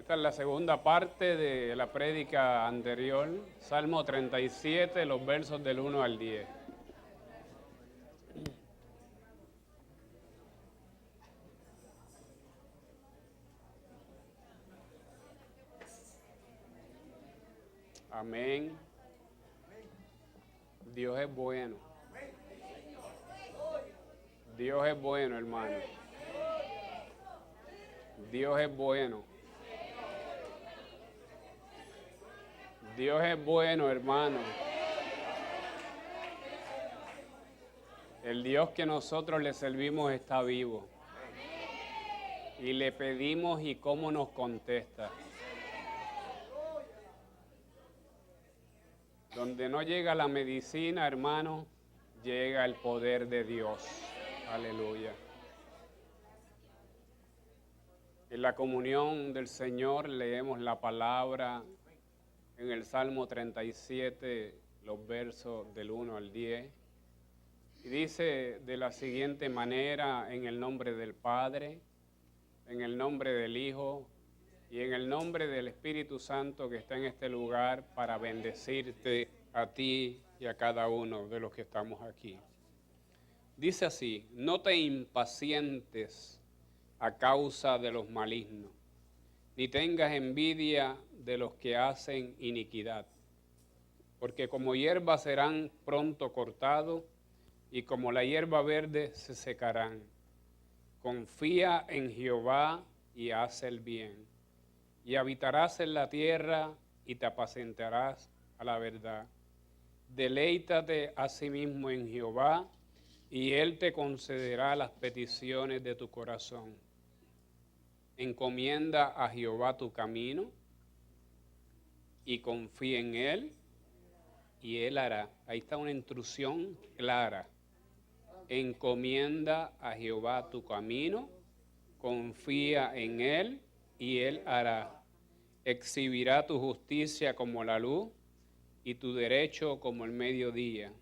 Esta es la segunda parte de la prédica anterior, Salmo 37, los versos del 1 al 10. Amén. Dios es bueno. Dios es bueno, hermano. Dios es bueno. Dios es bueno, hermano. El Dios que nosotros le servimos está vivo. Y le pedimos y cómo nos contesta. Donde no llega la medicina, hermano, llega el poder de Dios. Aleluya. En la comunión del Señor leemos la palabra en el Salmo 37, los versos del 1 al 10. Y dice de la siguiente manera: en el nombre del Padre, en el nombre del Hijo y en el nombre del Espíritu Santo que está en este lugar para bendecirte a ti y a cada uno de los que estamos aquí. Dice así: no te impacientes a causa de los malignos, ni tengas envidia de los que hacen iniquidad, porque como hierba serán pronto cortados y como la hierba verde se secarán. Confía en Jehová y haz el bien, y habitarás en la tierra y te apacentarás a la verdad. Deleítate asimismo en Jehová, y Él te concederá las peticiones de tu corazón. Encomienda a Jehová tu camino, y confía en Él, y Él hará. Ahí está una instrucción clara. Encomienda a Jehová tu camino, confía en Él, y Él hará. Exhibirá tu justicia como la luz, y tu derecho como el mediodía.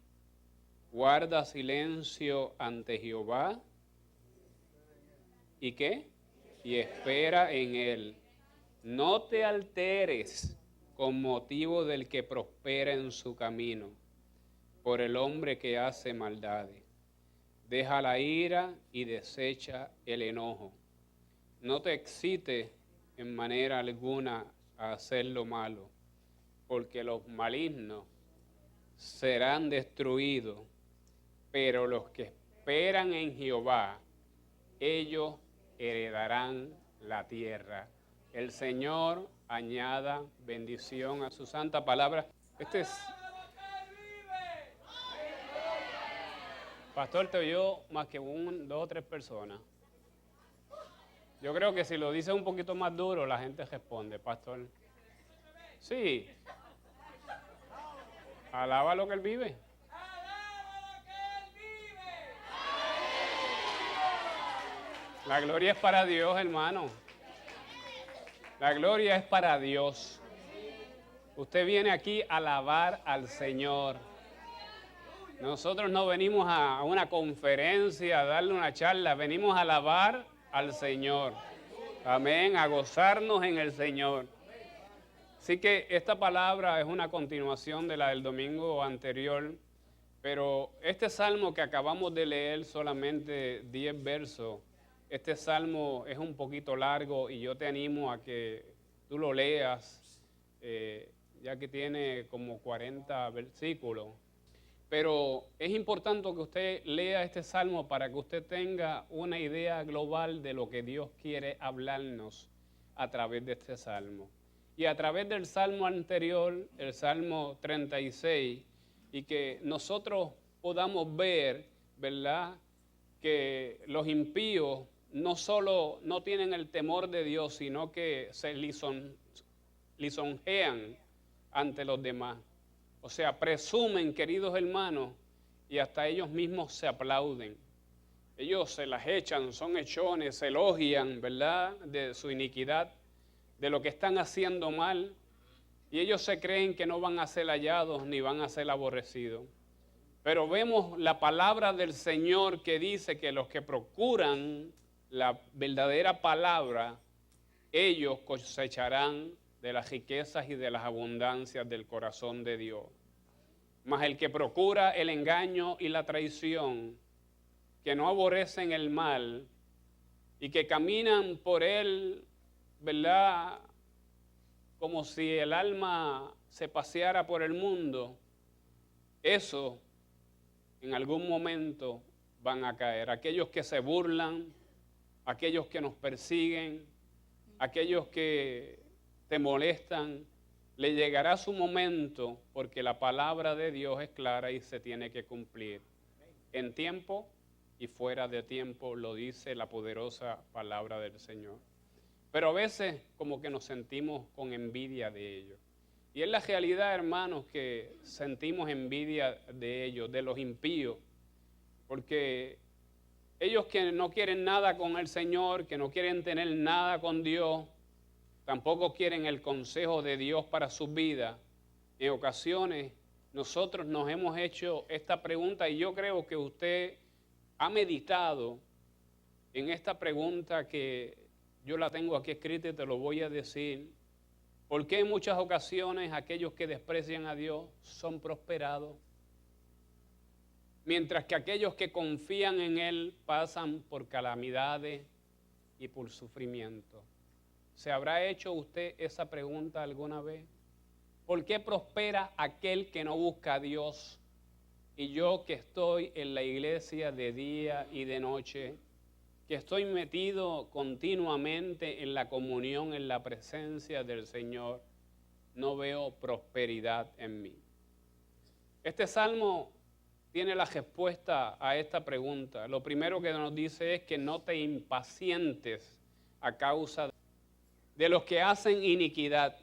Guarda silencio ante Jehová. ¿Y qué? Y espera en Él. No te alteres con motivo del que prospera en su camino, por el hombre que hace maldades. Deja la ira y desecha el enojo. No te excites en manera alguna a hacer lo malo, porque los malignos serán destruidos, pero los que esperan en Jehová, ellos heredarán la tierra. El Señor añada bendición a su santa palabra. Pastor, te oyó más que dos o tres personas. Yo creo que si lo dice un poquito más duro, la gente responde, pastor. Sí. Alaba lo que Él vive. La gloria es para Dios, hermano. La gloria es para Dios. Usted viene aquí a alabar al Señor. Nosotros no venimos a una conferencia, a darle una charla, venimos a alabar al Señor. Amén, a gozarnos en el Señor. Así que esta palabra es una continuación de la del domingo anterior, pero este salmo que acabamos de leer, solamente 10 versos, este salmo es un poquito largo y yo te animo a que tú lo leas, ya que tiene como 40 versículos. Pero es importante que usted lea este salmo para que usted tenga una idea global de lo que Dios quiere hablarnos a través de este salmo. Y a través del salmo anterior, el Salmo 36, y que nosotros podamos ver, ¿verdad?, que los impíos no solo no tienen el temor de Dios, sino que se lisonjean ante los demás. O sea, presumen, queridos hermanos, y hasta ellos mismos se aplauden. Ellos se las echan, son hechones, se elogian, ¿verdad?, de su iniquidad, de lo que están haciendo mal, y ellos se creen que no van a ser hallados ni van a ser aborrecidos. Pero vemos la palabra del Señor que dice que los que procuran la verdadera palabra ellos cosecharán de las riquezas y de las abundancias del corazón de Dios. Mas el que procura el engaño y la traición, que no aborrecen el mal y que caminan por él, ¿verdad?, como si el alma se paseara por el mundo, eso en algún momento van a caer. Aquellos que se burlan, aquellos que nos persiguen, aquellos que te molestan, le llegará su momento porque la palabra de Dios es clara y se tiene que cumplir. En tiempo y fuera de tiempo lo dice la poderosa palabra del Señor. Pero a veces como que nos sentimos con envidia de ellos. Y es la realidad, hermanos, que sentimos envidia de ellos, de los impíos, porque ellos que no quieren nada con el Señor, que no quieren tener nada con Dios, tampoco quieren el consejo de Dios para sus vidas. En ocasiones nosotros nos hemos hecho esta pregunta y yo creo que usted ha meditado en esta pregunta que yo la tengo aquí escrita y te lo voy a decir. ¿Por qué en muchas ocasiones aquellos que desprecian a Dios son prosperados? Mientras que aquellos que confían en Él pasan por calamidades y por sufrimiento. ¿Se habrá hecho usted esa pregunta alguna vez? ¿Por qué prospera aquel que no busca a Dios? Y yo que estoy en la iglesia de día y de noche, que estoy metido continuamente en la comunión, en la presencia del Señor, no veo prosperidad en mí. Este salmo tiene la respuesta a esta pregunta. Lo primero que nos dice es que no te impacientes a causa de los que hacen iniquidad.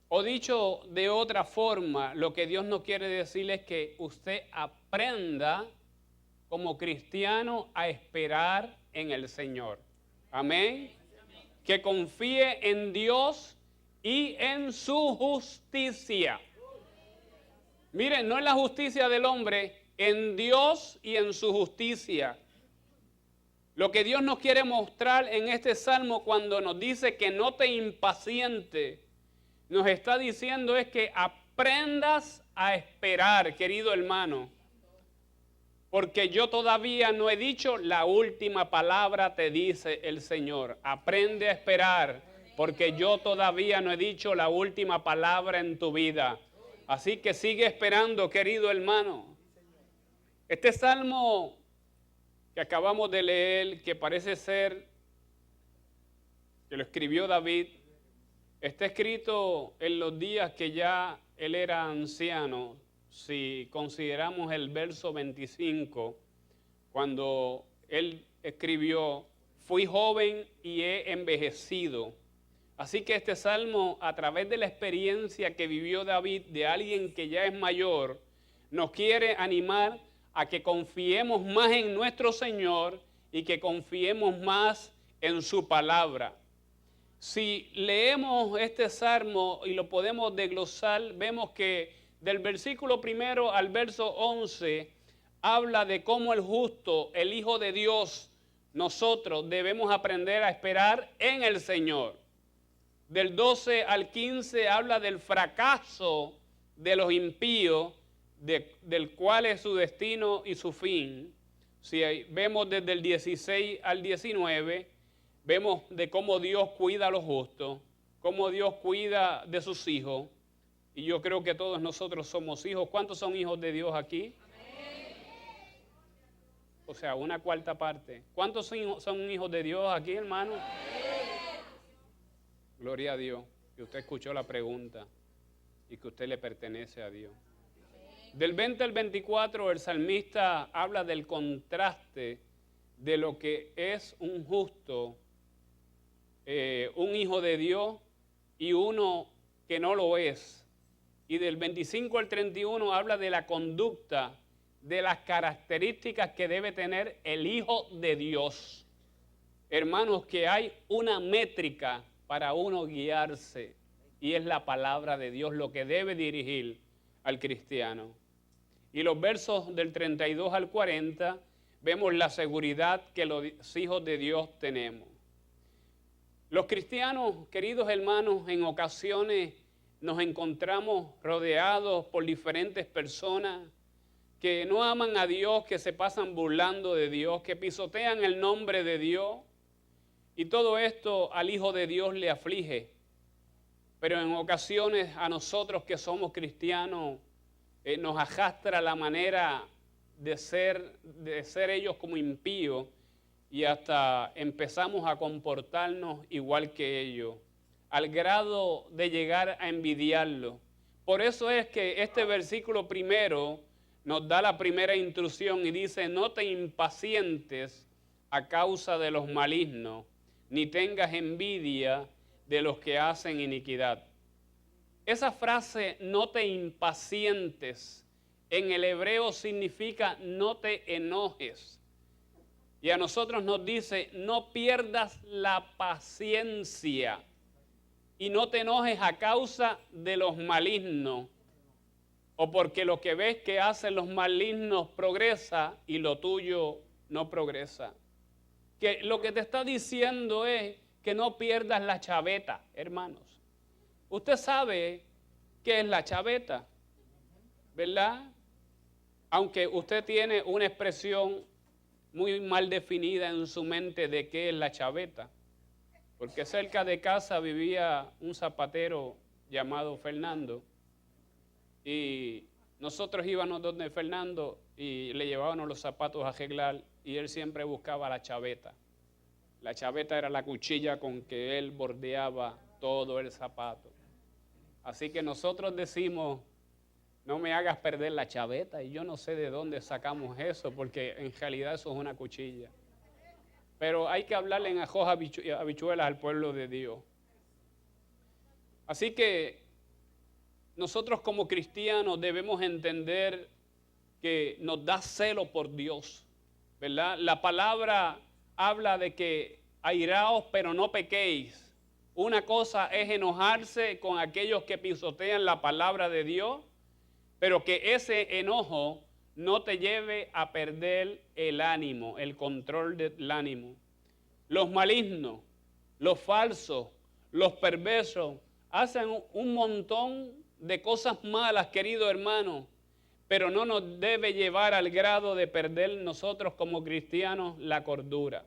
O dicho de otra forma, lo que Dios nos quiere decir es que usted aprenda como cristiano a esperar en el Señor. Amén. Que confíe en Dios y en su justicia. Miren, no en la justicia del hombre, en Dios y en su justicia. Lo que Dios nos quiere mostrar en este salmo cuando nos dice que no te impacientes, nos está diciendo es que aprendas a esperar, querido hermano. Porque yo todavía no he dicho la última palabra, te dice el Señor. Aprende a esperar, porque yo todavía no he dicho la última palabra en tu vida. Así que sigue esperando, querido hermano. Este salmo que acabamos de leer, que parece ser que lo escribió David, está escrito en los días que ya él era anciano. Si consideramos el verso 25, cuando él escribió, fui joven y he envejecido. Así que este salmo, a través de la experiencia que vivió David, de alguien que ya es mayor, nos quiere animar a que confiemos más en nuestro Señor y que confiemos más en su palabra. Si leemos este salmo y lo podemos desglosar, vemos que del versículo 1 al verso 11 habla de cómo el justo, el Hijo de Dios, nosotros debemos aprender a esperar en el Señor. Del 12 al 15 habla del fracaso de los impíos, del cual es su destino y su fin. Si vemos desde el 16 al 19, vemos de cómo Dios cuida a los justos, cómo Dios cuida de sus hijos. Y yo creo que todos nosotros somos hijos. ¿Cuántos son hijos de Dios aquí? Amén. O sea, una cuarta parte. ¿Cuántos son hijos de Dios aquí, hermano? Amén. Gloria a Dios, que usted escuchó la pregunta y que usted le pertenece a Dios. Del 20 al 24, el salmista habla del contraste de lo que es un justo, un hijo de Dios y uno que no lo es. Y del 25 al 31 habla de la conducta, de las características que debe tener el Hijo de Dios. Hermanos, que hay una métrica para uno guiarse y es la palabra de Dios lo que debe dirigir al cristiano. Y los versos del 32 al 40 vemos la seguridad que los hijos de Dios tenemos. Los cristianos, queridos hermanos, en ocasiones nos encontramos rodeados por diferentes personas que no aman a Dios, que se pasan burlando de Dios, que pisotean el nombre de Dios. Y todo esto al Hijo de Dios le aflige. Pero en ocasiones a nosotros que somos cristianos nos arrastra la manera de ser ellos como impíos y hasta empezamos a comportarnos igual que ellos, al grado de llegar a envidiarlo. Por eso es que este versículo primero nos da la primera instrucción y dice: no te impacientes a causa de los malignos, ni tengas envidia de los que hacen iniquidad. Esa frase, no te impacientes, en el hebreo significa no te enojes. Y a nosotros nos dice: no pierdas la paciencia y no te enojes a causa de los malignos, o porque lo que ves que hacen los malignos progresa y lo tuyo no progresa. Que lo que te está diciendo es que no pierdas la chaveta, hermanos. Usted sabe qué es la chaveta, ¿verdad? Aunque usted tiene una expresión muy mal definida en su mente de qué es la chaveta. Porque cerca de casa vivía un zapatero llamado Fernando. Y nosotros íbamos donde Fernando y le llevábamos los zapatos a arreglar y él siempre buscaba la chaveta. La chaveta era la cuchilla con que él bordeaba todo el zapato. Así que nosotros decimos: no me hagas perder la chaveta. Y yo no sé de dónde sacamos eso, porque en realidad eso es una cuchilla. Pero hay que hablarle en ajos habichuelas al pueblo de Dios. Así que nosotros como cristianos debemos entender que nos da celo por Dios, ¿verdad? La palabra habla de que airaos pero no pequéis. Una cosa es enojarse con aquellos que pisotean la palabra de Dios, pero que ese enojo no te lleve a perder el ánimo, el control del ánimo. Los malignos, los falsos, los perversos hacen un montón de cosas malas, querido hermano, pero no nos debe llevar al grado de perder nosotros como cristianos la cordura.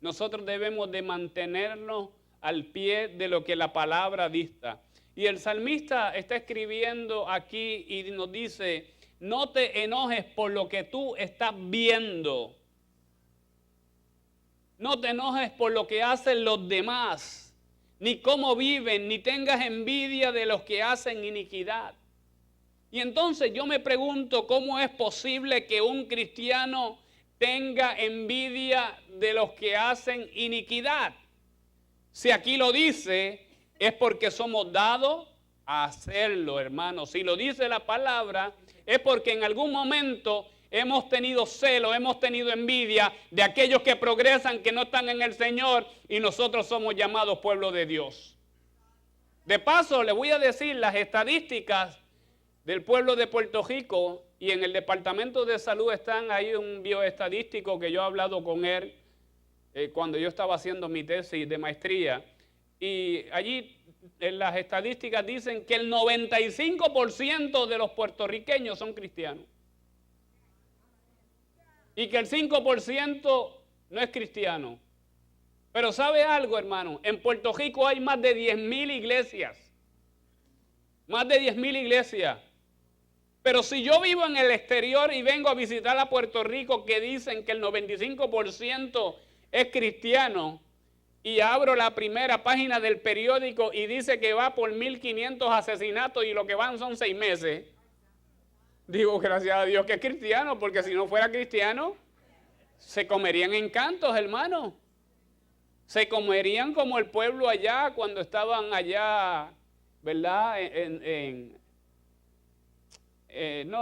Nosotros debemos de mantenernos al pie de lo que la palabra dicta. Y el salmista está escribiendo aquí y nos dice: no te enojes por lo que tú estás viendo. No te enojes por lo que hacen los demás, ni cómo viven, ni tengas envidia de los que hacen iniquidad. Y entonces yo me pregunto, ¿cómo es posible que un cristiano tenga envidia de los que hacen iniquidad? Si aquí lo dice, es porque somos dados a hacerlo, hermanos. Si lo dice la palabra, es porque en algún momento hemos tenido celo, hemos tenido envidia de aquellos que progresan, que no están en el Señor, y nosotros somos llamados pueblo de Dios. De paso, le voy a decir las estadísticas del pueblo de Puerto Rico, y en el Departamento de Salud están ahí un bioestadístico que yo he hablado con él cuando yo estaba haciendo mi tesis de maestría. Y allí en las estadísticas dicen que el 95% de los puertorriqueños son cristianos. Y que el 5% no es cristiano. Pero ¿sabe algo, hermano? En Puerto Rico hay más de 10,000 iglesias. Más de 10,000 iglesias. Pero si yo vivo en el exterior y vengo a visitar a Puerto Rico, que dicen que el 95% es cristiano, y abro la primera página del periódico y dice que va por 1,500 asesinatos y lo que van son 6 meses. Digo, gracias a Dios que es cristiano, porque si no fuera cristiano, se comerían en cantos, hermano. Se comerían como el pueblo allá cuando estaban allá, ¿verdad?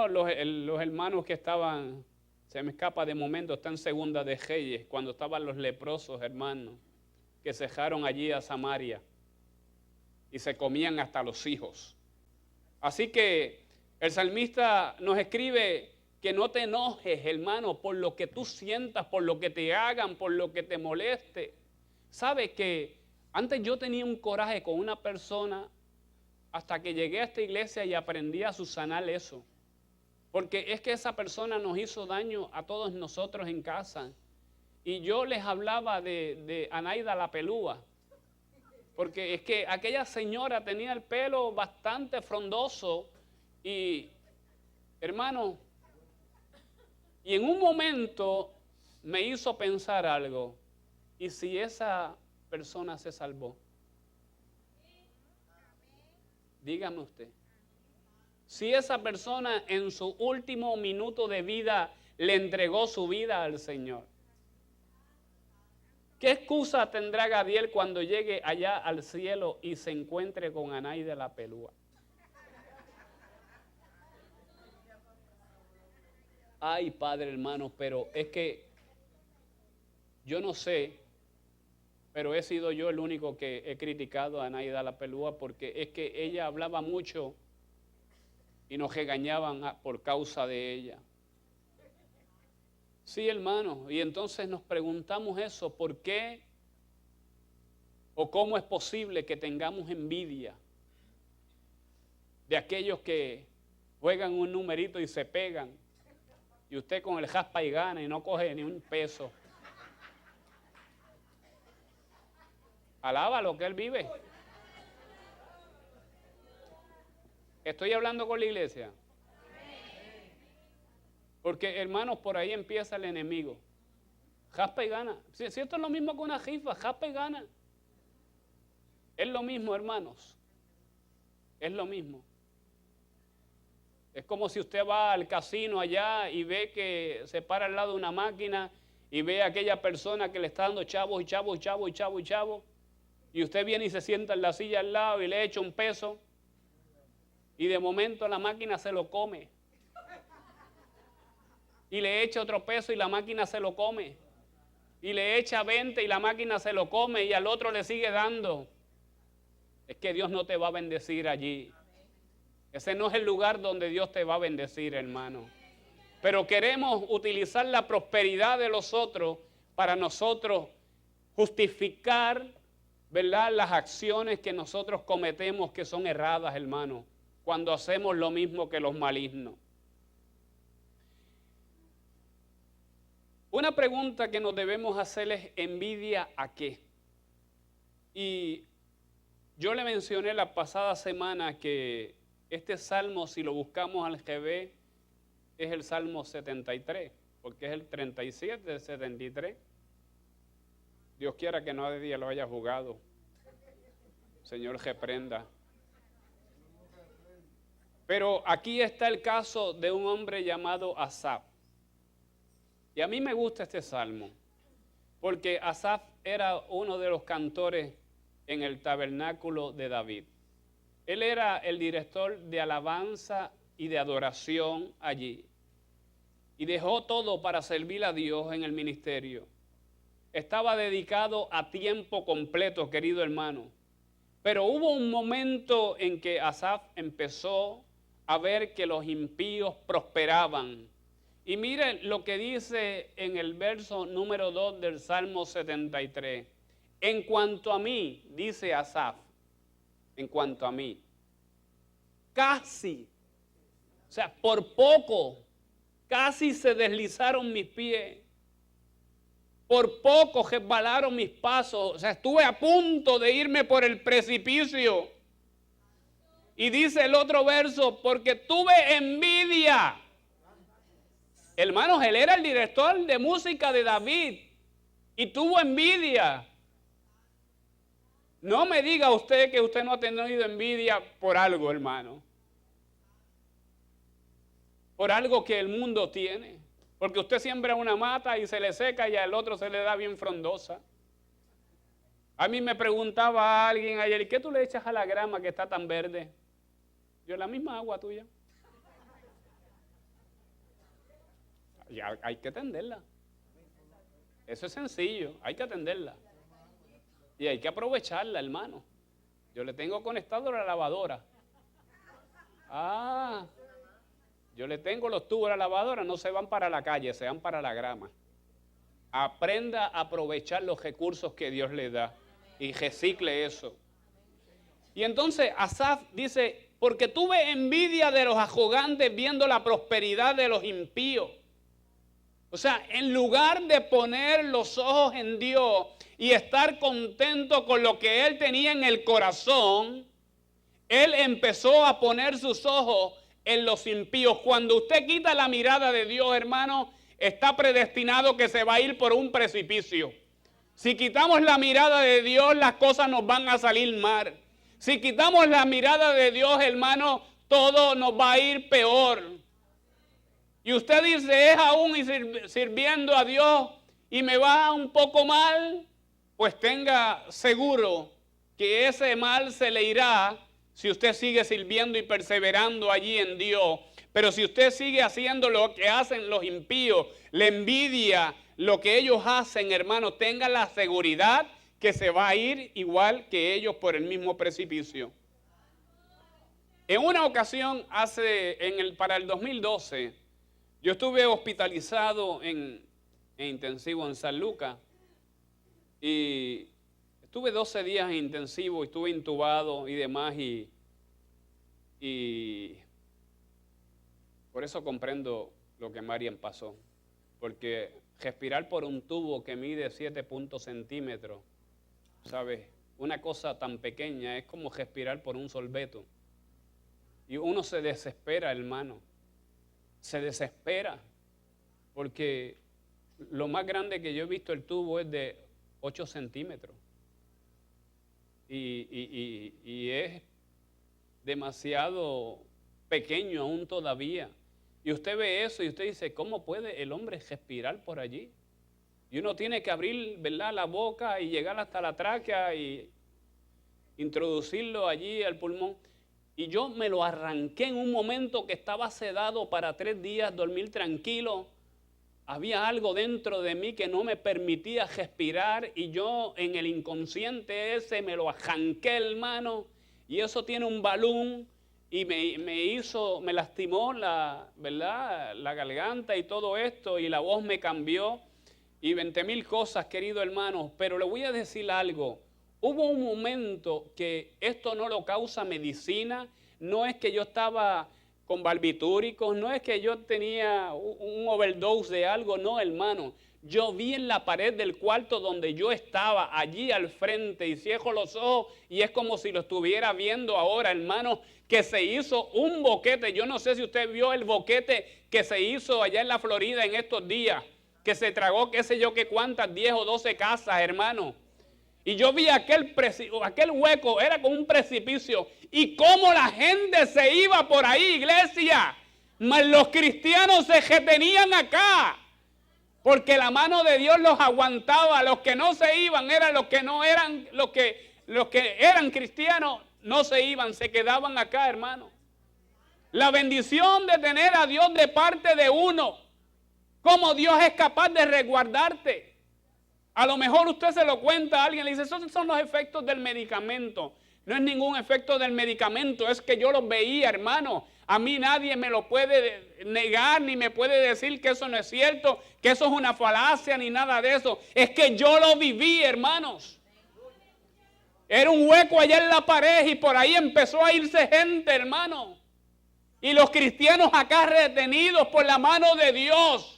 Los hermanos que estaban, se me escapa de momento, están en Segunda de Reyes, cuando estaban los leprosos, hermanos, que cejaron allí a Samaria y se comían hasta los hijos. Así que el salmista nos escribe que no te enojes, hermano, por lo que tú sientas, por lo que te hagan, por lo que te moleste. Sabe que Antes yo tenía un coraje con una persona hasta que llegué a esta iglesia y aprendí a subsanar eso. Porque es que esa persona nos hizo daño a todos nosotros en casa. Y yo les hablaba de Anaida la pelúa. Porque es que aquella señora tenía el pelo bastante frondoso y, hermano, y en un momento me hizo pensar algo. ¿Y si esa persona se salvó? Dígame usted. Si esa persona en su último minuto de vida le entregó su vida al Señor, ¿qué excusa tendrá Gadiel cuando llegue allá al cielo y se encuentre con Anaida la pelúa? Ay, Padre hermano, pero es que yo no sé, pero he sido yo el único que he criticado a Anaida la pelúa porque es que ella hablaba mucho y nos regañaban por causa de ella. Sí, hermano, y entonces nos preguntamos eso, ¿por qué o cómo es posible que tengamos envidia de aquellos que juegan un numerito y se pegan y usted con el jaspa y gana y no coge ni un peso? Alaba lo que él vive. Estoy hablando con la iglesia. Porque, hermanos, por ahí empieza el enemigo. Jaspa y gana. Si esto es lo mismo que una rifa, jaspa y gana. Es lo mismo, hermanos. Es lo mismo. Es como si usted va al casino allá y ve que se para al lado de una máquina y ve a aquella persona que le está dando chavos y chavos y chavos y chavos y chavos. Y usted viene y se sienta en la silla al lado y le echa un peso. Y de momento la máquina se lo come. Y le echa otro peso y la máquina se lo come. Y le echa 20 y la máquina se lo come y al otro le sigue dando. Es que Dios no te va a bendecir allí. Ese no es el lugar donde Dios te va a bendecir, hermano. Pero queremos utilizar la prosperidad de los otros para nosotros justificar, ¿verdad?, las acciones que nosotros cometemos que son erradas, hermano, cuando hacemos lo mismo que los malignos. Una pregunta que nos debemos hacer es: ¿envidia a qué? Y yo le mencioné la pasada semana que este salmo, si lo buscamos al GB, es el Salmo 73, porque es el 37 del 73. Dios quiera que nadie lo haya jugado. Señor, reprenda. Pero aquí está el caso de un hombre llamado Asaf. Y a mí me gusta este salmo, porque Asaf era uno de los cantores en el tabernáculo de David. Él era el director de alabanza y de adoración allí. Y dejó todo para servir a Dios en el ministerio. Estaba dedicado a tiempo completo, querido hermano. Pero hubo un momento en que Asaf empezó a ver que los impíos prosperaban. Y miren lo que dice en el verso número 2 del Salmo 73. En cuanto a mí, dice Asaf, en cuanto a mí, casi, o sea, por poco, casi se deslizaron mis pies. Por poco resbalaron mis pasos. O sea, estuve a punto de irme por el precipicio. Y dice el otro verso, porque tuve envidia. Hermanos, él era el director de música de David y tuvo envidia. No me diga usted que usted no ha tenido envidia por algo, hermano. Por algo que el mundo tiene. Porque usted siembra una mata y se le seca y al otro se le da bien frondosa. A mí me preguntaba alguien ayer, ¿y qué tú le echas a la grama que está tan verde? Yo, la misma agua tuya. Y hay que atenderla. Eso es sencillo, hay que atenderla. Y hay que aprovecharla, hermano. Yo le tengo conectado la lavadora. Yo le tengo los tubos a la lavadora, no se van para la calle, se van para la grama. Aprenda a aprovechar los recursos que Dios le da. y recicle eso. Y entonces Asaf dice, porque tuve envidia de los arrogantes viendo la prosperidad de los impíos. O sea, en lugar de poner los ojos en Dios y estar contento con lo que él tenía en el corazón, él empezó a poner sus ojos en los impíos. Cuando usted quita la mirada de Dios, hermano, está predestinado que se va a ir por un precipicio. Si quitamos la mirada de Dios, las cosas nos van a salir mal. Si quitamos la mirada de Dios, hermano, todo nos va a ir peor. Y usted dice, es aún sirviendo a Dios y me va un poco mal, pues tenga seguro que ese mal se le irá si usted sigue sirviendo y perseverando allí en Dios. Pero si usted sigue haciendo lo que hacen los impíos, le envidia lo que ellos hacen, hermano, tenga la seguridad que se va a ir igual que ellos por el mismo precipicio. En una ocasión, para el 2012, yo estuve hospitalizado en intensivo en San Lucas y estuve 12 días en intensivo, estuve intubado y demás y por eso comprendo lo que Marian pasó, porque respirar por un tubo que mide 7 centímetros, ¿sabes? Una cosa tan pequeña es como respirar por un sorbeto. Y uno se desespera, hermano. Se desespera. Porque lo más grande que yo he visto el tubo es de 8 centímetros. Y es demasiado pequeño aún todavía. Y usted ve eso y usted dice, ¿cómo puede el hombre respirar por allí? Y uno tiene que abrir, ¿verdad?, la boca y llegar hasta la tráquea y introducirlo allí al pulmón. Y yo me lo arranqué en un momento que estaba sedado para 3 días, dormir tranquilo. Había algo dentro de mí que no me permitía respirar y yo en el inconsciente ese me lo arranqué, hermano. Y eso tiene un balón y me lastimó ¿verdad?, la garganta y todo esto y la voz me cambió. Y 20,000 cosas, querido hermano, pero le voy a decir algo. Hubo un momento que esto no lo causa medicina, no es que yo estaba con barbitúricos, no es que yo tenía un overdose de algo, no, hermano. Yo vi en la pared del cuarto donde yo estaba, allí al frente, y cierro los ojos y es como si lo estuviera viendo ahora, hermano, que se hizo un boquete. Yo no sé si usted vio el boquete que se hizo allá en la Florida en estos días, que se tragó qué sé yo qué cuántas, 10 o 12 casas, hermano. Y yo vi aquel hueco, era como un precipicio. Y cómo la gente se iba por ahí, iglesia. Mas los cristianos se retenían acá. Porque la mano de Dios los aguantaba. Los que no se iban eran los que no eran, los que eran cristianos no se iban, se quedaban acá, hermano. La bendición de tener a Dios de parte de uno. Cómo Dios es capaz de resguardarte. A lo mejor usted se lo cuenta a alguien, le dice, esos son los efectos del medicamento. No es ningún efecto del medicamento, es que yo los veía, hermano. A mí nadie me lo puede negar, ni me puede decir que eso no es cierto, que eso es una falacia, ni nada de eso. Es que yo lo viví, hermanos. Era un hueco allá en la pared y por ahí empezó a irse gente, hermano. Y los cristianos acá retenidos por la mano de Dios.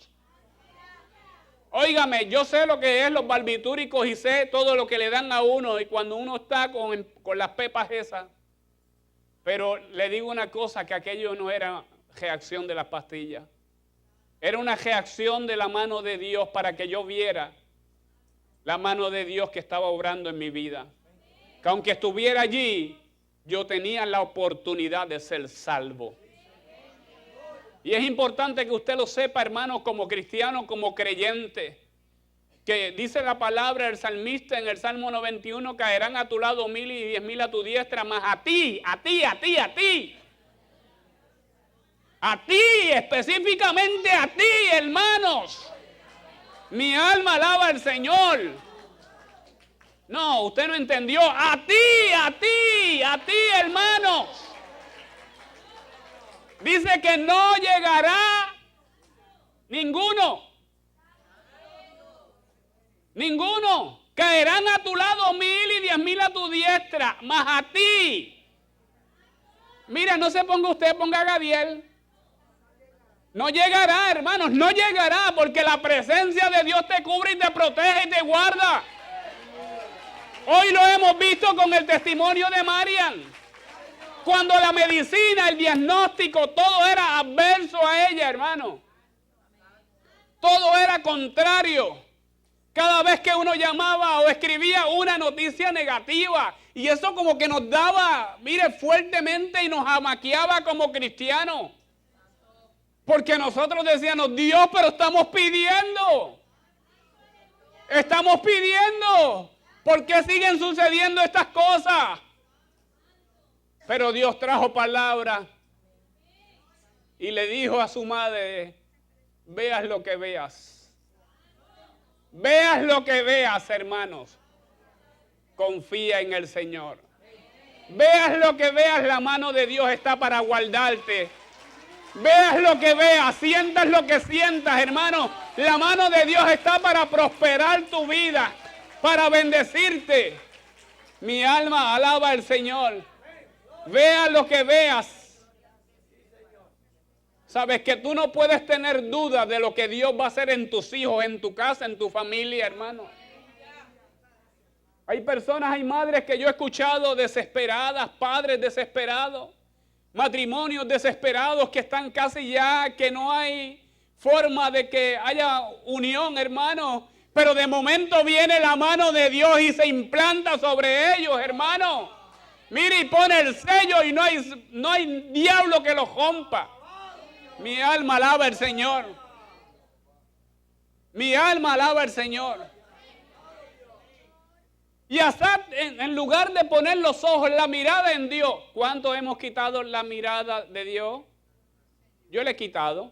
Óigame, yo sé lo que es los barbitúricos y sé todo lo que le dan a uno y cuando uno está con las pepas esas. Pero le digo una cosa, que aquello no era reacción de las pastillas. Era una reacción de la mano de Dios para que yo viera la mano de Dios que estaba obrando en mi vida. Que aunque estuviera allí, yo tenía la oportunidad de ser salvo. Y es importante que usted lo sepa, hermano, como cristiano, como creyente, que dice la palabra del salmista en el Salmo 91, caerán a tu lado 1,000 y 10,000 a tu diestra, mas a ti, específicamente a ti, hermanos. Mi alma alaba al Señor. No, usted no entendió. A ti, hermanos. Dice que no llegará ninguno. Caerán a tu lado 1000 y 10,000 a tu diestra, mas a ti. Mira, no se ponga usted, ponga a Gadiel. No llegará, hermanos, no llegará, porque la presencia de Dios te cubre y te protege y te guarda. Hoy lo hemos visto con el testimonio de Marian. Cuando la medicina, el diagnóstico, todo era adverso a ella, hermano. Todo era contrario. Cada vez que uno llamaba o escribía una noticia negativa, y eso como que nos daba, mire, fuertemente y nos amaqueaba como cristianos. Porque nosotros decíamos, Dios, pero estamos pidiendo. Estamos pidiendo. ¿Por qué siguen sucediendo estas cosas? Pero Dios trajo palabra y le dijo a su madre, veas lo que veas. Veas lo que veas, hermanos. Confía en el Señor. Veas lo que veas, la mano de Dios está para guardarte. Veas lo que veas, sientas lo que sientas, hermano. La mano de Dios está para prosperar tu vida, para bendecirte. Mi alma alaba al Señor. Veas lo que veas. Sabes que tú no puedes tener duda de lo que Dios va a hacer en tus hijos, en tu casa, en tu familia, hermano. Hay personas, hay madres que yo he escuchado desesperadas, padres desesperados, matrimonios desesperados que están casi ya, que no hay forma de que haya unión, hermano. Pero de momento viene la mano de Dios y se implanta sobre ellos, hermano. Mire, y pone el sello y no hay diablo que lo rompa. Mi alma alaba al Señor. Mi alma alaba al Señor. Y hasta en lugar de poner los ojos, la mirada en Dios. ¿Cuánto hemos quitado la mirada de Dios? Yo le he quitado.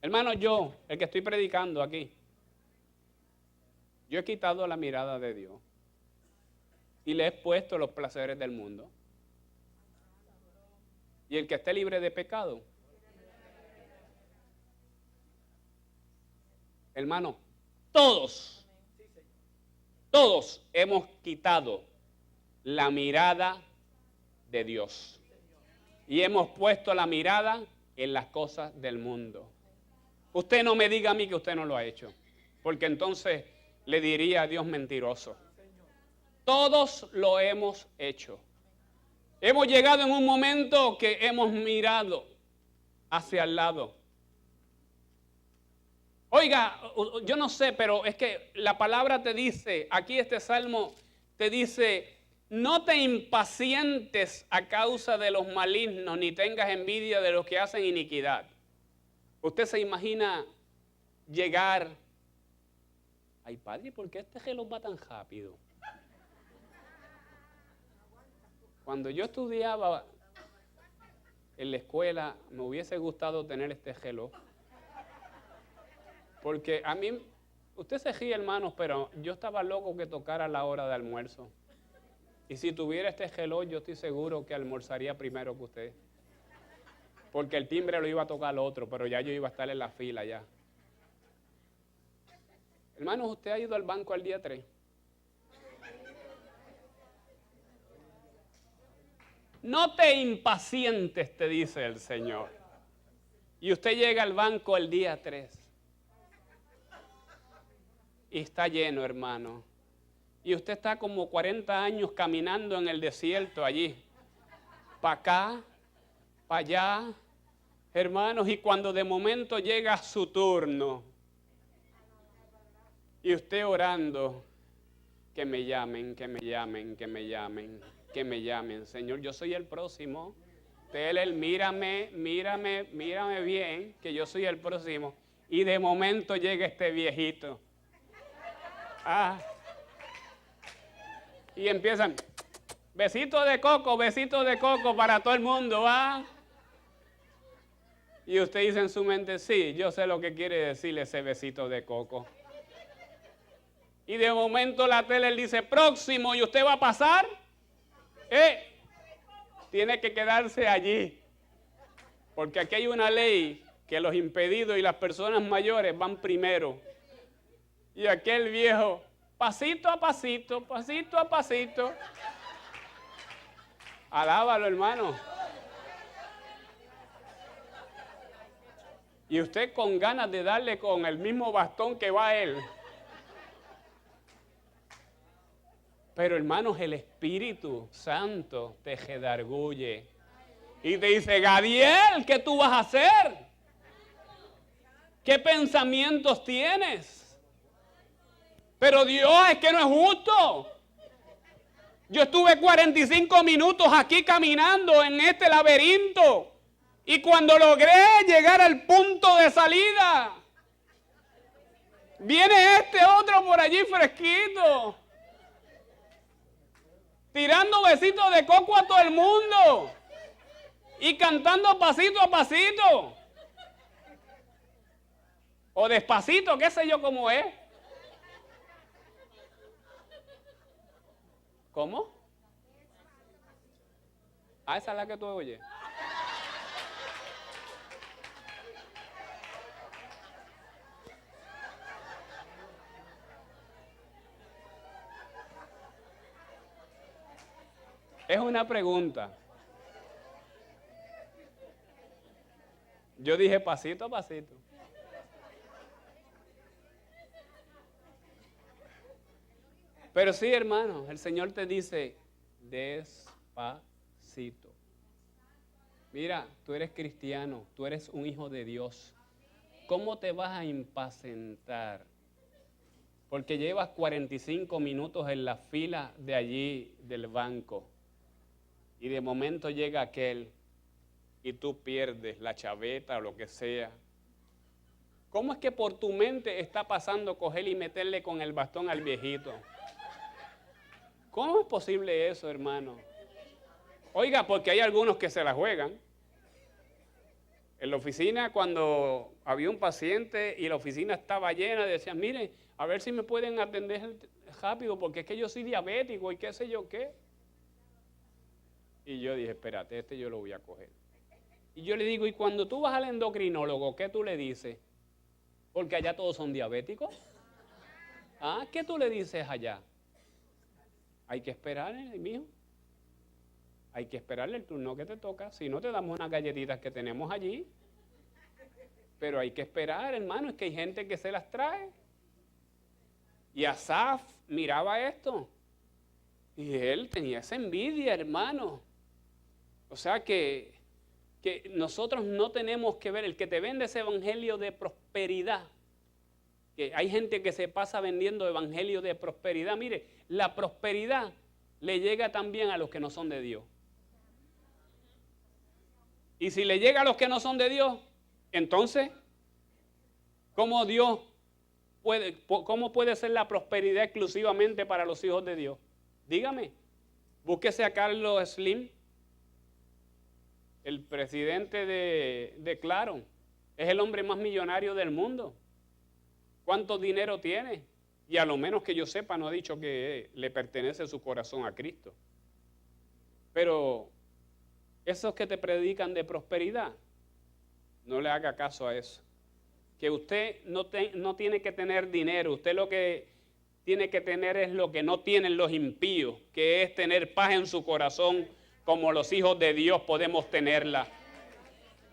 Hermano, yo, el que estoy predicando aquí, yo he quitado la mirada de Dios. Y le he puesto los placeres del mundo. Y el que esté libre de pecado. Hermano, todos hemos quitado la mirada de Dios. Y hemos puesto la mirada en las cosas del mundo. Usted no me diga a mí que usted no lo ha hecho. Porque entonces le diría a Dios mentiroso. Todos lo hemos hecho. Hemos llegado en un momento que hemos mirado hacia el lado. Oiga, yo no sé, pero es que la palabra te dice, aquí este salmo te dice, no te impacientes a causa de los malignos, ni tengas envidia de los que hacen iniquidad. Usted se imagina llegar, ay padre, ¿por qué este reloj va tan rápido? Cuando yo estudiaba en la escuela, me hubiese gustado tener este reloj. Porque a mí, usted se ríe, hermanos, pero yo estaba loco que tocara la hora de almuerzo. Y si tuviera este reloj, yo estoy seguro que almorzaría primero que usted. Porque el timbre lo iba a tocar al otro, pero ya yo iba a estar en la fila ya. Hermanos, ¿usted ha ido al banco al día 3? No te impacientes, te dice el Señor. Y usted llega al banco el día 3. Y está lleno, hermano. Y usted está como 40 años caminando en el desierto allí. Para acá, para allá, hermanos. Y cuando de momento llega su turno. Y usted orando, que me llamen, que me llamen, que me llamen, que me llamen. Señor, yo soy el próximo. Él, mírame bien, que yo soy el próximo. Y de momento llega este viejito. Y empiezan, besito de coco para todo el mundo, ¿va? Y usted dice en su mente, sí, yo sé lo que quiere decir ese besito de coco. Y de momento la tele le dice, próximo, y usted va a pasar, tiene que quedarse allí. Porque aquí hay una ley que los impedidos y las personas mayores van primero. Y aquel viejo, pasito a pasito, pasito a pasito. Alábalo, hermano. Y usted con ganas de darle con el mismo bastón que va él. Pero hermanos, el Espíritu Santo te redarguye. Y te dice, Gadiel, ¿qué tú vas a hacer? ¿Qué pensamientos tienes? Pero Dios, es que no es justo. Yo estuve 45 minutos aquí caminando en este laberinto. Y cuando logré llegar al punto de salida, viene este otro por allí fresquito, tirando besitos de coco a todo el mundo y cantando pasito a pasito. O despacito, qué sé yo cómo es. ¿Cómo? Ah, esa es la que tú oyes. Es una pregunta. Yo dije pasito a pasito. Pero sí, hermano, el Señor te dice, despacito. Mira, tú eres cristiano, tú eres un hijo de Dios. ¿Cómo te vas a impacientar? Porque llevas 45 minutos en la fila de allí del banco. Y de momento llega aquel y tú pierdes la chaveta o lo que sea. ¿Cómo es que por tu mente está pasando coger y meterle con el bastón al viejito? ¿Cómo es posible eso, hermano? Oiga, porque hay algunos que se la juegan. En la oficina, cuando había un paciente y la oficina estaba llena, decían, mire, a ver si me pueden atender rápido, porque es que yo soy diabético y qué sé yo qué. Y yo dije, espérate, este yo lo voy a coger. Y yo le digo, y cuando tú vas al endocrinólogo, ¿qué tú le dices? Porque allá todos son diabéticos. ¿Ah? ¿Qué tú le dices allá? Hay que esperar, mijo. Hay que esperarle el turno que te toca. Si no, te damos unas galletitas que tenemos allí. Pero hay que esperar, hermano. Es que hay gente que se las trae. Y Asaf miraba esto. Y él tenía esa envidia, hermano. O sea que nosotros no tenemos que ver. El que te vende ese evangelio de prosperidad. Que hay gente que se pasa vendiendo evangelio de prosperidad. Mire, la prosperidad le llega también a los que no son de Dios. Y si le llega a los que no son de Dios, entonces, ¿cómo puede ser la prosperidad exclusivamente para los hijos de Dios? Dígame, búsquese a Carlos Slim, el presidente de Claro. Es el hombre más millonario del mundo. ¿Cuánto dinero tiene? Y a lo menos que yo sepa, no ha dicho que le pertenece su corazón a Cristo. Pero esos que te predican de prosperidad, no le haga caso a eso. Que usted no tiene que tener dinero, usted lo que tiene que tener es lo que no tienen los impíos, que es tener paz en su corazón, como los hijos de Dios podemos tenerla.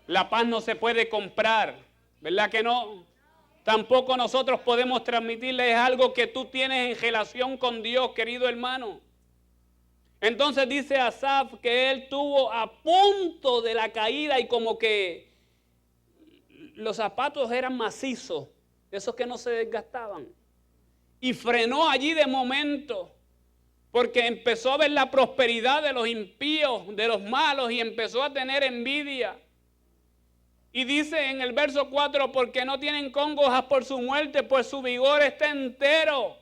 La paz no se puede comprar, ¿verdad que no? Tampoco nosotros podemos transmitirle, es algo que tú tienes en relación con Dios, querido hermano. Entonces dice Asaf que él estuvo a punto de la caída y como que los zapatos eran macizos, esos que no se desgastaban. Y frenó allí de momento, porque empezó a ver la prosperidad de los impíos, de los malos, y empezó a tener envidia. Y dice en el verso 4, porque no tienen congojas por su muerte, pues su vigor está entero.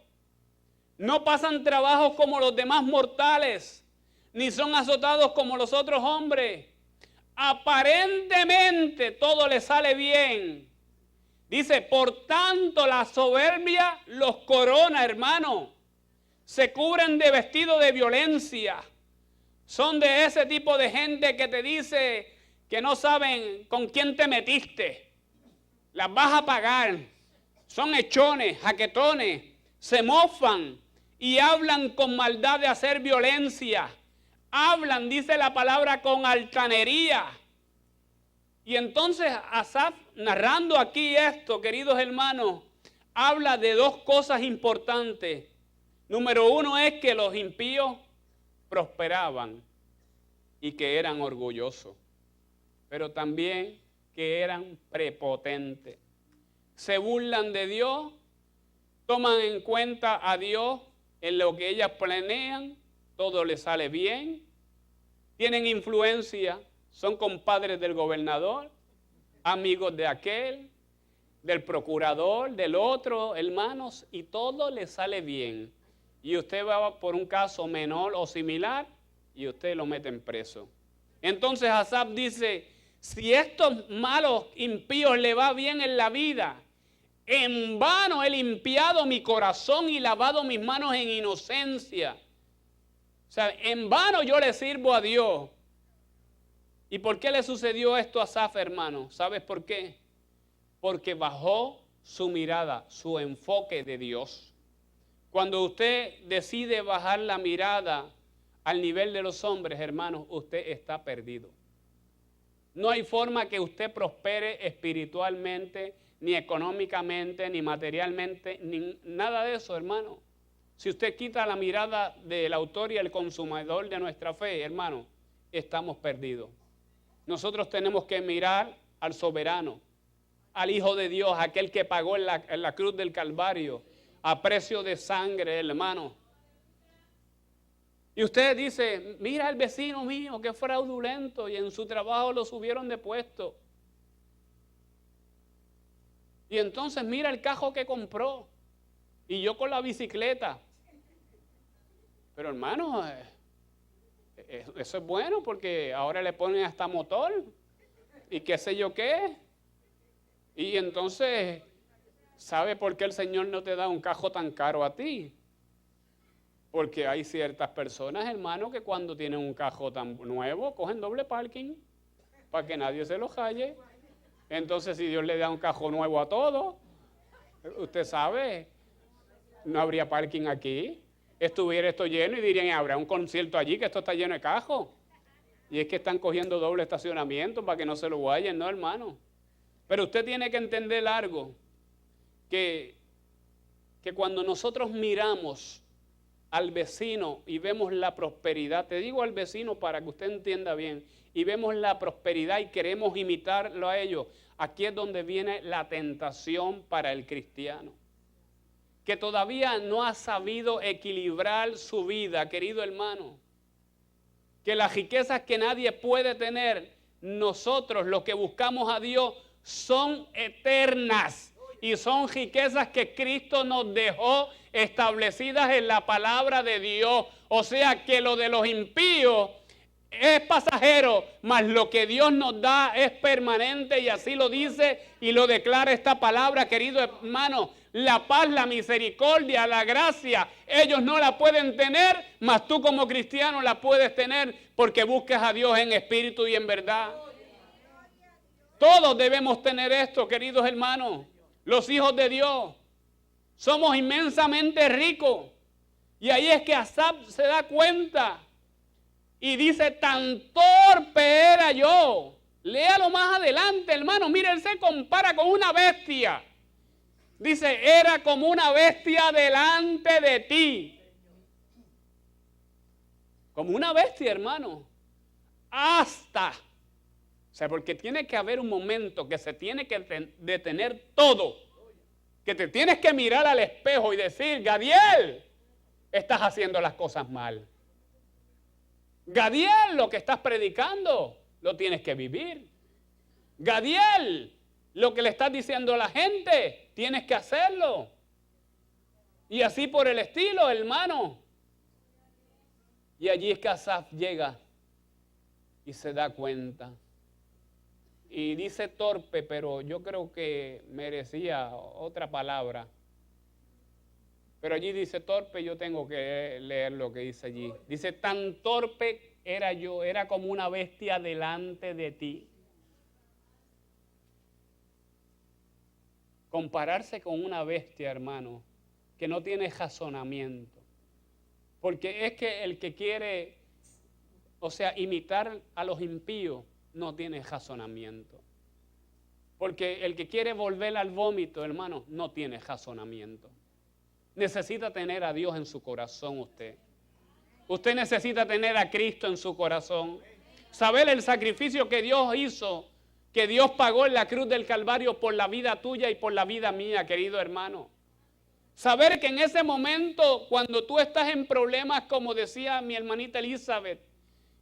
No pasan trabajos como los demás mortales, ni son azotados como los otros hombres. Aparentemente todo les sale bien. Dice, por tanto la soberbia los corona, hermano. Se cubren de vestido de violencia. Son de ese tipo de gente que te dice que no saben con quién te metiste. Las vas a pagar. son hechones, jaquetones, se mofan y hablan con maldad de hacer violencia. Hablan, dice la palabra, con altanería. Y entonces Asaf, narrando aquí esto, queridos hermanos, habla de dos cosas importantes. Número uno es que los impíos prosperaban y que eran orgullosos, pero también que eran prepotentes. Se burlan de Dios, toman en cuenta a Dios en lo que ellas planean, todo les sale bien, tienen influencia, son compadres del gobernador, amigos de aquel, del procurador, del otro, hermanos, y todo les sale bien. Y usted va por un caso menor o similar y usted lo meten preso. Entonces Asaf dice, si estos malos impíos le va bien en la vida, en vano he limpiado mi corazón y lavado mis manos en inocencia. O sea, en vano yo le sirvo a Dios. ¿Y por qué le sucedió esto a Asaf, hermano? ¿Sabes por qué? Porque bajó su mirada, su enfoque de Dios. Cuando usted decide bajar la mirada al nivel de los hombres, hermanos, usted está perdido. No hay forma que usted prospere espiritualmente, ni económicamente, ni materialmente, ni nada de eso, hermano. Si usted quita la mirada del autor y el consumador de nuestra fe, hermano, estamos perdidos. Nosotros tenemos que mirar al soberano, al Hijo de Dios, aquel que pagó en la cruz del Calvario, a precio de sangre, hermano. Y usted dice, mira al vecino mío que es fraudulento y en su trabajo lo subieron de puesto. Y entonces mira el carro que compró y yo con la bicicleta. Pero hermano, eso es bueno porque ahora le ponen hasta motor y qué sé yo qué. Y entonces, ¿sabe por qué el Señor no te da un carro tan caro a ti? Porque hay ciertas personas, hermano, que cuando tienen un carro tan nuevo, cogen doble parking para que nadie se lo jalle. Entonces, si Dios le da un carro nuevo a todos, usted sabe, no habría parking aquí. Estuviera esto lleno y dirían, habrá un concierto allí que esto está lleno de cajos. Y es que están cogiendo doble estacionamiento para que no se lo vayan, ¿no, hermano? Pero usted tiene que entender algo, que cuando nosotros miramos al vecino y vemos la prosperidad, te digo al vecino para que usted entienda bien, y vemos la prosperidad y queremos imitarlo a ellos, aquí es donde viene la tentación para el cristiano, que todavía no ha sabido equilibrar su vida, querido hermano, que las riquezas que nadie puede tener, nosotros los que buscamos a Dios son eternas y son riquezas que Cristo nos dejó establecidas en la palabra de Dios. O sea que lo de los impíos es pasajero, mas lo que Dios nos da es permanente y así lo dice y lo declara esta palabra, querido hermano. La paz, la misericordia, la gracia, ellos no la pueden tener, mas tú como cristiano la puedes tener porque busques a Dios en espíritu y en verdad. Todos debemos tener esto, queridos hermanos. Los hijos de Dios somos inmensamente ricos. Y ahí es que Asaf se da cuenta y dice, tan torpe era yo. Léalo más adelante, hermano. Mire, él se compara con una bestia. Dice, era como una bestia delante de ti. Como una bestia, hermano. Hasta. O sea, porque tiene que haber un momento que se tiene que detener todo. Que te tienes que mirar al espejo y decir, Gadiel, estás haciendo las cosas mal. Gadiel, lo que estás predicando, lo tienes que vivir. Gadiel, lo que le estás diciendo a la gente, tienes que hacerlo. Y así por el estilo, hermano. Y allí es que Asaf llega y se da cuenta. Y dice torpe, pero yo creo que merecía otra palabra. Pero allí dice torpe, yo tengo que leer lo que dice allí. Dice, tan torpe era yo, era como una bestia delante de ti. compararse con una bestia, hermano, que no tiene razonamiento. Porque es que el que quiere, imitar a los impíos, no tiene razonamiento. Porque el que quiere volver al vómito, hermano, no tiene razonamiento. Necesita tener a Dios en su corazón usted. Usted necesita tener a Cristo en su corazón. Saber el sacrificio que Dios hizo, que Dios pagó en la cruz del Calvario por la vida tuya y por la vida mía, querido hermano. Saber que en ese momento, cuando tú estás en problemas, como decía mi hermanita Elizabeth,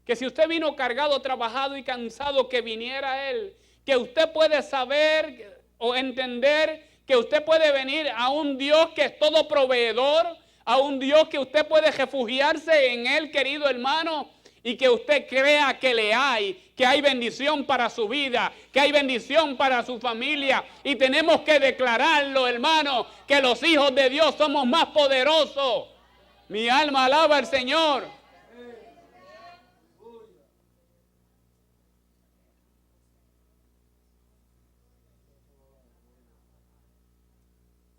que si usted vino cargado, trabajado y cansado, que viniera Él. Que usted puede saber o entender que usted puede venir a un Dios que es todo proveedor, a un Dios que usted puede refugiarse en Él, querido hermano, y que usted crea que que hay bendición para su vida, que hay bendición para su familia. Y tenemos que declararlo, hermano, que los hijos de Dios somos más poderosos. Mi alma alaba al Señor.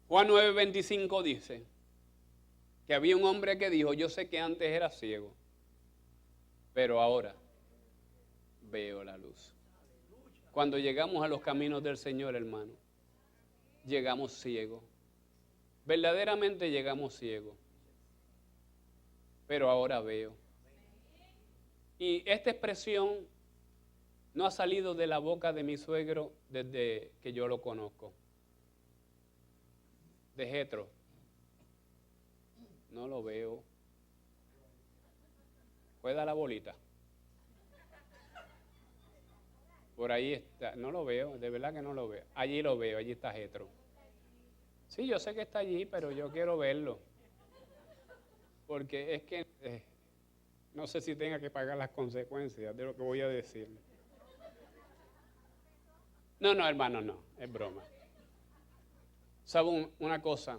Juan 9:25 dice que había un hombre que dijo, yo sé que antes era ciego, pero ahora veo la luz. Cuando llegamos a los caminos del Señor, hermano, llegamos ciegos. Verdaderamente llegamos ciegos, pero ahora veo. Y esta expresión no ha salido de la boca de mi suegro desde que yo lo conozco. De Jetro, no lo veo. Juega la bolita. Por ahí está, no lo veo, de verdad que no lo veo. Allí lo veo, allí está Jetro. Sí, yo sé que está allí, pero yo quiero verlo. Porque es que no sé si tenga que pagar las consecuencias de lo que voy a decir. No, hermano, no, es broma. ¿Sabe una cosa?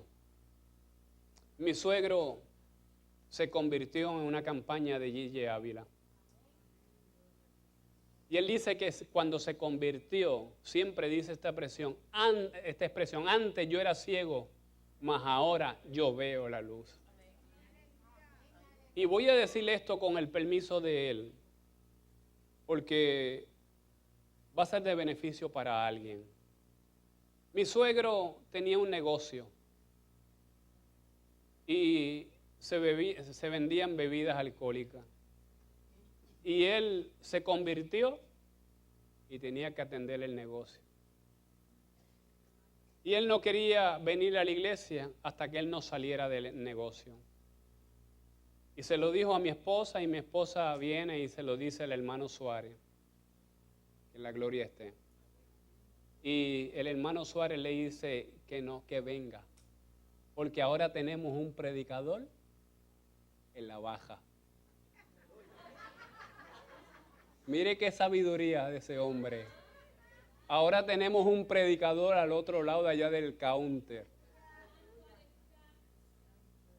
Mi suegro se convirtió en una campaña de Gille Ávila. Y él dice que cuando se convirtió, siempre dice esta expresión, antes yo era ciego, mas ahora yo veo la luz. Y voy a decirle esto con el permiso de él, porque va a ser de beneficio para alguien. Mi suegro tenía un negocio y se vendían bebidas alcohólicas. Y él se convirtió y tenía que atender el negocio. Y él no quería venir a la iglesia hasta que él no saliera del negocio. Y se lo dijo a mi esposa, y mi esposa viene y se lo dice al hermano Suárez, que la gloria esté. Y el hermano Suárez le dice que no, que venga, porque ahora tenemos un predicador en la baja. Mire qué sabiduría de ese hombre. Ahora tenemos un predicador al otro lado de allá del counter.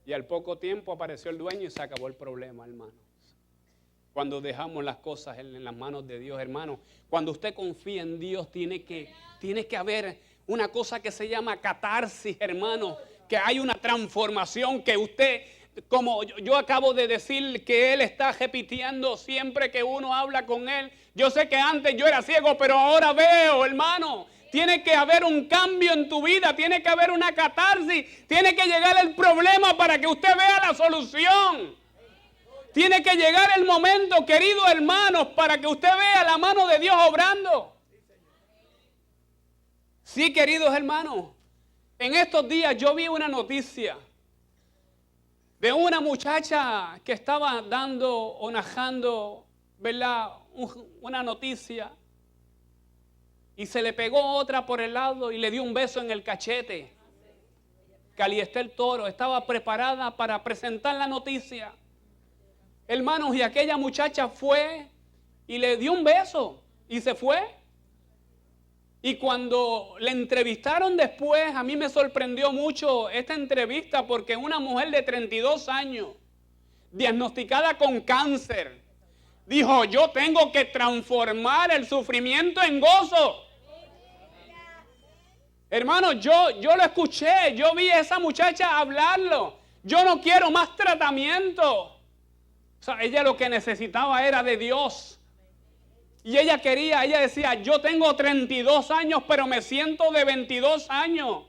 Y al poco tiempo apareció el dueño y se acabó el problema, hermano. Cuando dejamos las cosas en las manos de Dios, hermano. Cuando usted confía en Dios, tiene que haber una cosa que se llama catarsis, hermano. Que hay una transformación que usted, como yo acabo de decir, que Él está repitiendo siempre que uno habla con Él. Yo sé que antes yo era ciego, pero ahora veo, hermano. Tiene que haber un cambio en tu vida, tiene que haber una catarsis, tiene que llegar el problema para que usted vea la solución. Tiene que llegar el momento, queridos hermanos, para que usted vea la mano de Dios obrando. Sí, queridos hermanos, en estos días yo vi una noticia de una muchacha que estaba dando o narrando, ¿verdad?, una noticia. Y se le pegó otra por el lado y le dio un beso en el cachete. Caliestel Toro estaba preparada para presentar la noticia. Hermanos, y aquella muchacha fue y le dio un beso y se fue. Y cuando le entrevistaron después, a mí me sorprendió mucho esta entrevista, porque una mujer de 32 años, diagnosticada con cáncer, dijo: yo tengo que transformar el sufrimiento en gozo. Hermano, yo lo escuché, yo vi a esa muchacha hablarlo. Yo no quiero más tratamiento. O sea, ella lo que necesitaba era de Dios. Y ella decía, yo tengo 32 años, pero me siento de 22 años.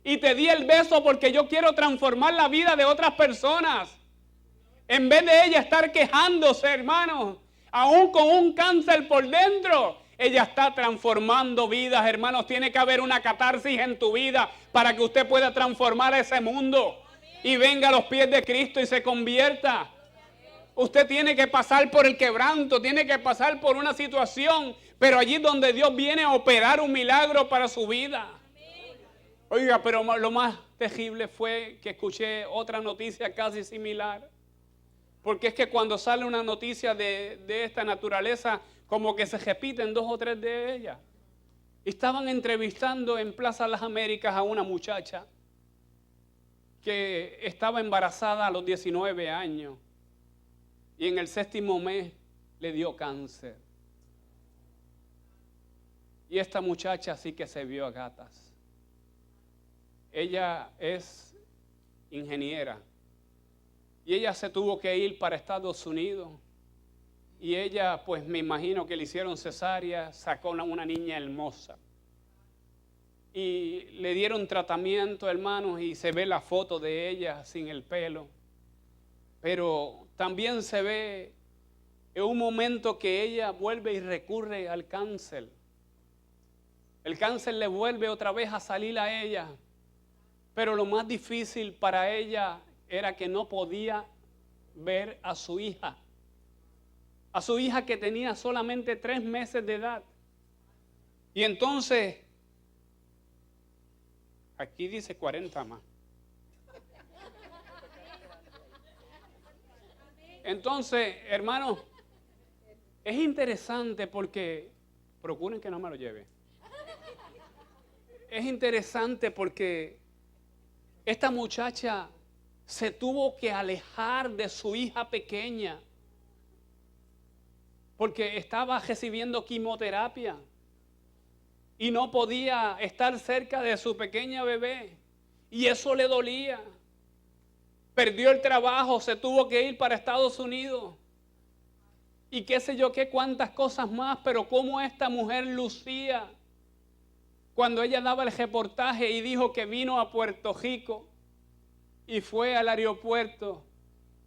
Y te di el beso porque yo quiero transformar la vida de otras personas. En vez de ella estar quejándose, hermanos, aún con un cáncer por dentro, ella está transformando vidas, hermanos. Tiene que haber una catarsis en tu vida para que usted pueda transformar ese mundo y venga a los pies de Cristo y se convierta. Usted tiene que pasar por el quebranto, tiene que pasar por una situación, pero allí donde Dios viene a operar un milagro para su vida. Oiga, pero lo más terrible fue que escuché otra noticia casi similar. Porque es que cuando sale una noticia de esta naturaleza, como que se repiten 2 o 3 de ellas. Estaban entrevistando en Plaza Las Américas a una muchacha que estaba embarazada a los 19 años. Y en el 7º mes le dio cáncer. Y esta muchacha sí que se vio a gatas. Ella es ingeniera. Y ella se tuvo que ir para Estados Unidos. Y ella, pues me imagino que le hicieron cesárea, sacó una niña hermosa. Y le dieron tratamiento, hermanos, y se ve la foto de ella sin el pelo. Pero también se ve en un momento que ella vuelve y recurre al cáncer. El cáncer le vuelve otra vez a salir a ella. Pero lo más difícil para ella era que no podía ver a su hija. A su hija que tenía solamente 3 meses de edad. Y entonces, aquí dice 40 más. Entonces, hermanos, es interesante porque, procuren que no me lo lleve. Es interesante porque esta muchacha se tuvo que alejar de su hija pequeña porque estaba recibiendo quimioterapia y no podía estar cerca de su pequeña bebé y eso le dolía. Perdió el trabajo, se tuvo que ir para Estados Unidos y qué sé yo qué cuántas cosas más, pero cómo esta mujer lucía cuando ella daba el reportaje y dijo que vino a Puerto Rico y fue al aeropuerto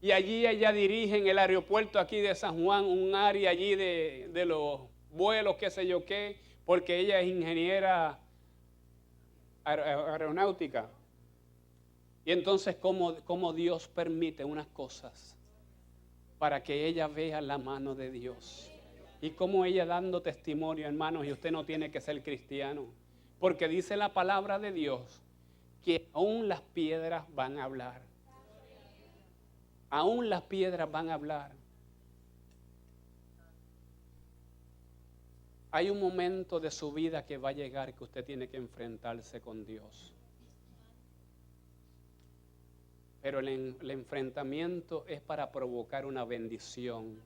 y allí ella dirige en el aeropuerto aquí de San Juan un área allí de los vuelos, qué sé yo qué, porque ella es ingeniera aeronáutica. Y entonces cómo Dios permite unas cosas para que ella vea la mano de Dios. Y cómo ella dando testimonio, hermanos, y usted no tiene que ser cristiano, porque dice la palabra de Dios que aún las piedras van a hablar. Aún las piedras van a hablar. Hay un momento de su vida que va a llegar que usted tiene que enfrentarse con Dios. Pero el enfrentamiento es para provocar una bendición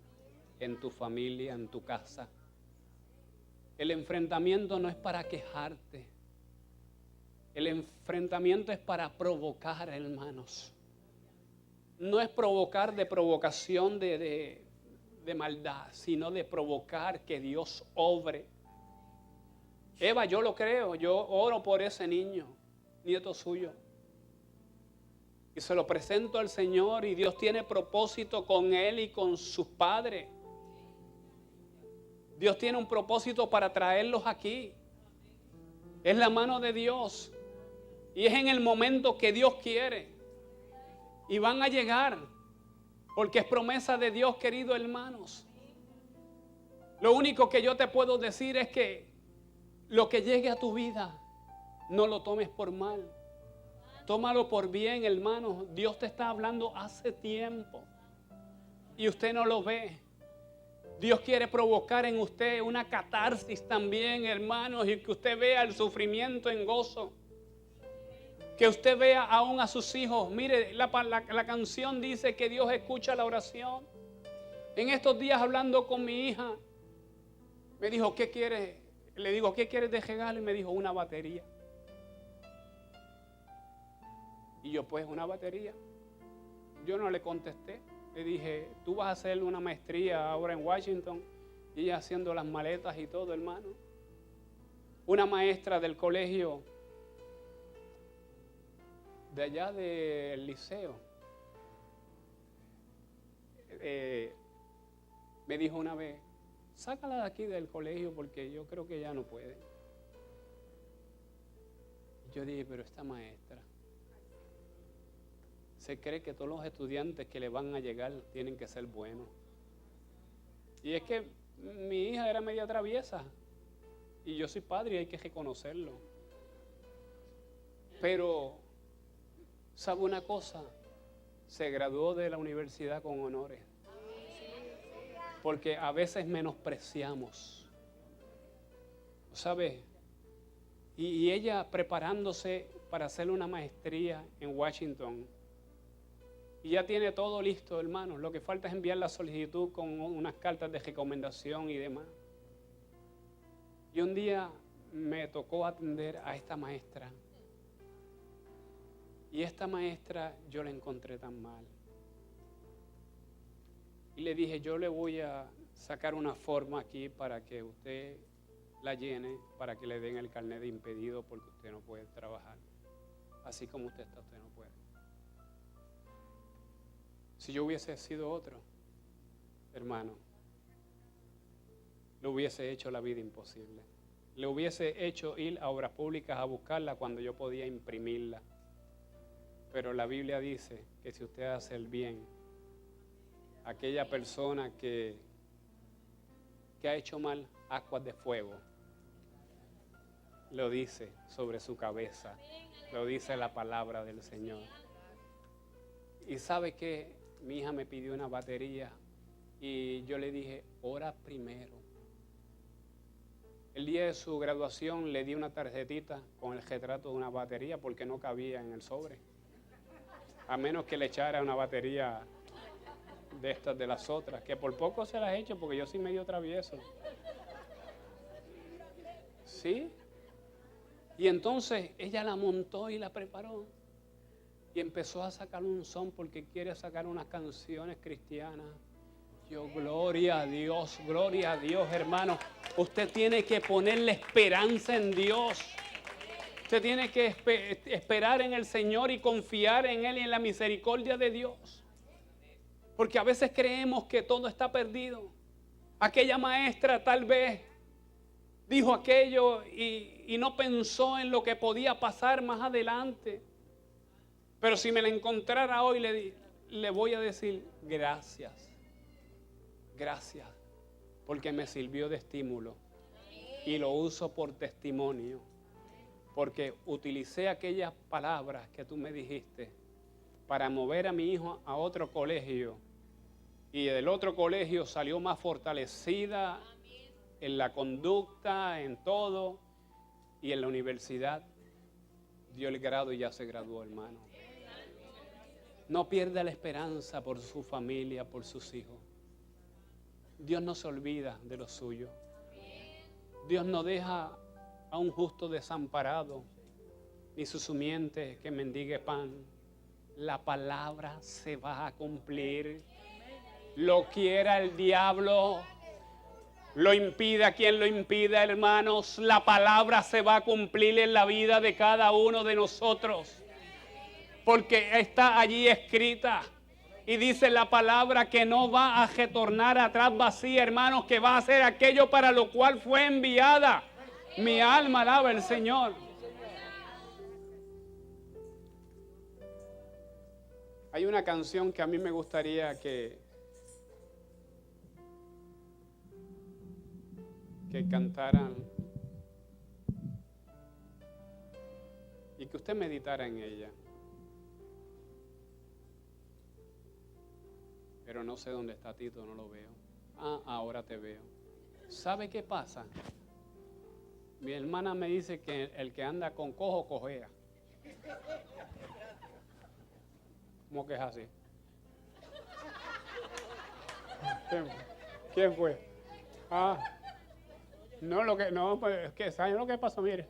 en tu familia, en tu casa. El enfrentamiento no es para quejarte. El enfrentamiento es para provocar, hermanos. No es provocar de provocación de maldad, sino de provocar que Dios obre. Eva, yo lo creo, yo oro por ese niño, nieto suyo. Y se lo presento al Señor y Dios tiene propósito con él y con sus padres. Dios tiene un propósito para traerlos aquí. Es la mano de Dios. Y es en el momento que Dios quiere. Y van a llegar. Porque es promesa de Dios, queridos hermanos. Lo único que yo te puedo decir es que lo que llegue a tu vida, no lo tomes por mal. Tómalo por bien, hermano. Dios te está hablando hace tiempo. Y usted no lo ve. Dios quiere provocar en usted una catarsis también, hermanos, y que usted vea el sufrimiento en gozo. Que usted vea aún a sus hijos. Mire, la canción dice que Dios escucha la oración. En estos días hablando con mi hija, me dijo, ¿qué quiere Le digo, ¿qué quieres de regalo? Y me dijo, una batería. Y yo, pues, una batería. Yo no le contesté. Le dije, tú vas a hacer una maestría ahora en Washington. Y ella haciendo las maletas y todo, hermano. Una maestra del colegio de allá del liceo me dijo una vez, sácala de aquí del colegio porque yo creo que ya no puede. Yo dije, pero esta maestra se cree que todos los estudiantes que le van a llegar tienen que ser buenos. Y es que mi hija era media traviesa y yo soy padre y hay que reconocerlo. Pero, ¿sabe una cosa? Se graduó de la universidad con honores. Porque a veces menospreciamos. ¿Sabe? Y ella preparándose para hacer una maestría en Washington. Y ya tiene todo listo, hermano. Lo que falta es enviar la solicitud con unas cartas de recomendación y demás. Y un día me tocó atender a esta maestra. Y esta maestra yo la encontré tan mal. Y le dije, yo le voy a sacar una forma aquí para que usted la llene, para que le den el carnet de impedido porque usted no puede trabajar. Así como usted está, usted no puede. Si yo hubiese sido otro, hermano, le hubiese hecho la vida imposible. Le hubiese hecho ir a obras públicas a buscarla cuando yo podía imprimirla. Pero la Biblia dice que si usted hace el bien, aquella persona que ha hecho mal, aguas de fuego, lo dice sobre su cabeza, lo dice la palabra del Señor. Y sabe que mi hija me pidió una batería y yo le dije, ora primero. El día de su graduación le di una tarjetita con el retrato de una batería porque no cabía en el sobre. A menos que le echara una batería de estas de las otras, que por poco se las he hecho porque yo soy medio travieso. ¿Sí? Y entonces ella la montó y la preparó. Y empezó a sacar un son porque quiere sacar unas canciones cristianas. Yo, gloria a Dios, hermano. Usted tiene que ponerle esperanza en Dios. Usted tiene que esperar en el Señor y confiar en Él y en la misericordia de Dios. Porque a veces creemos que todo está perdido. Aquella maestra tal vez dijo aquello y no pensó en lo que podía pasar más adelante. Pero si me la encontrara hoy, le voy a decir gracias. Gracias. Porque me sirvió de estímulo. Y lo uso por testimonio. Porque utilicé aquellas palabras que tú me dijiste para mover a mi hijo a otro colegio. Y del otro colegio salió más fortalecida en la conducta, en todo. Y en la universidad dio el grado y ya se graduó, hermano. No pierda la esperanza por su familia, por sus hijos. Dios no se olvida de lo suyo. Dios no deja a un justo desamparado, ni su simiente que mendigue pan. La palabra se va a cumplir. Lo quiera el diablo, lo impida quien lo impida, hermanos. La palabra se va a cumplir en la vida de cada uno de nosotros. Porque está allí escrita. Y dice la palabra que no va a retornar atrás vacía, hermanos, que va a hacer aquello para lo cual fue enviada. Mi alma alaba al Señor. Hay una canción que a mí me gustaría que cantaran y que usted meditara en ella. Pero no sé dónde está Tito, no lo veo. Ah, ahora te veo. ¿Sabe qué pasa? Mi hermana me dice que el que anda con cojo, cojea. ¿Cómo que es así? ¿Quién fue? Ah, No, pues es que, ¿saben lo que pasó? Mire.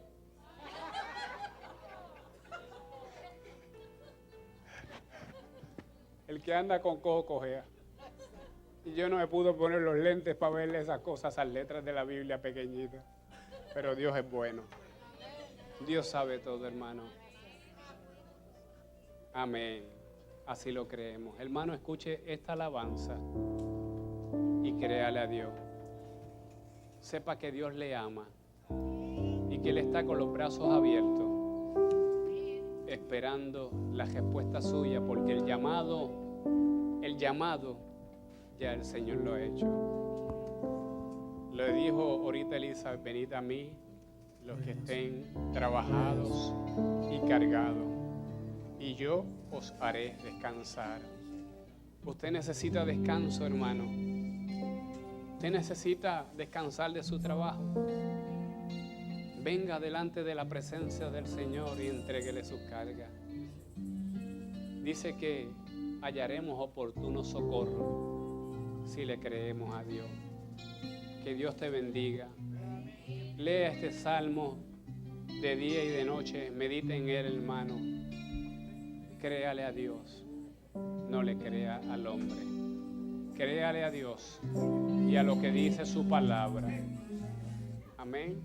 El que anda con cojo cojea. Y yo no me pude poner los lentes para verle esas cosas, esas letras de la Biblia pequeñitas. Pero Dios es bueno. Dios sabe todo, hermano. Amén. Así lo creemos. Hermano, escuche esta alabanza y créale a Dios. Sepa que Dios le ama y que Él está con los brazos abiertos, esperando la respuesta suya, porque el llamado, ya el Señor lo ha hecho. Le dijo ahorita Elizabeth: venid a mí, los que estén trabajados y cargados, y yo os haré descansar. Usted necesita descanso, hermano. Usted necesita descansar de su trabajo. Venga delante de la presencia del Señor y entréguele sus cargas. Dice que hallaremos oportuno socorro si le creemos a Dios. Que Dios te bendiga. Lea este salmo de día y de noche. Medite en él, hermano. Créale a Dios. No le crea al hombre. Créale a Dios y a lo que dice su palabra. Amén.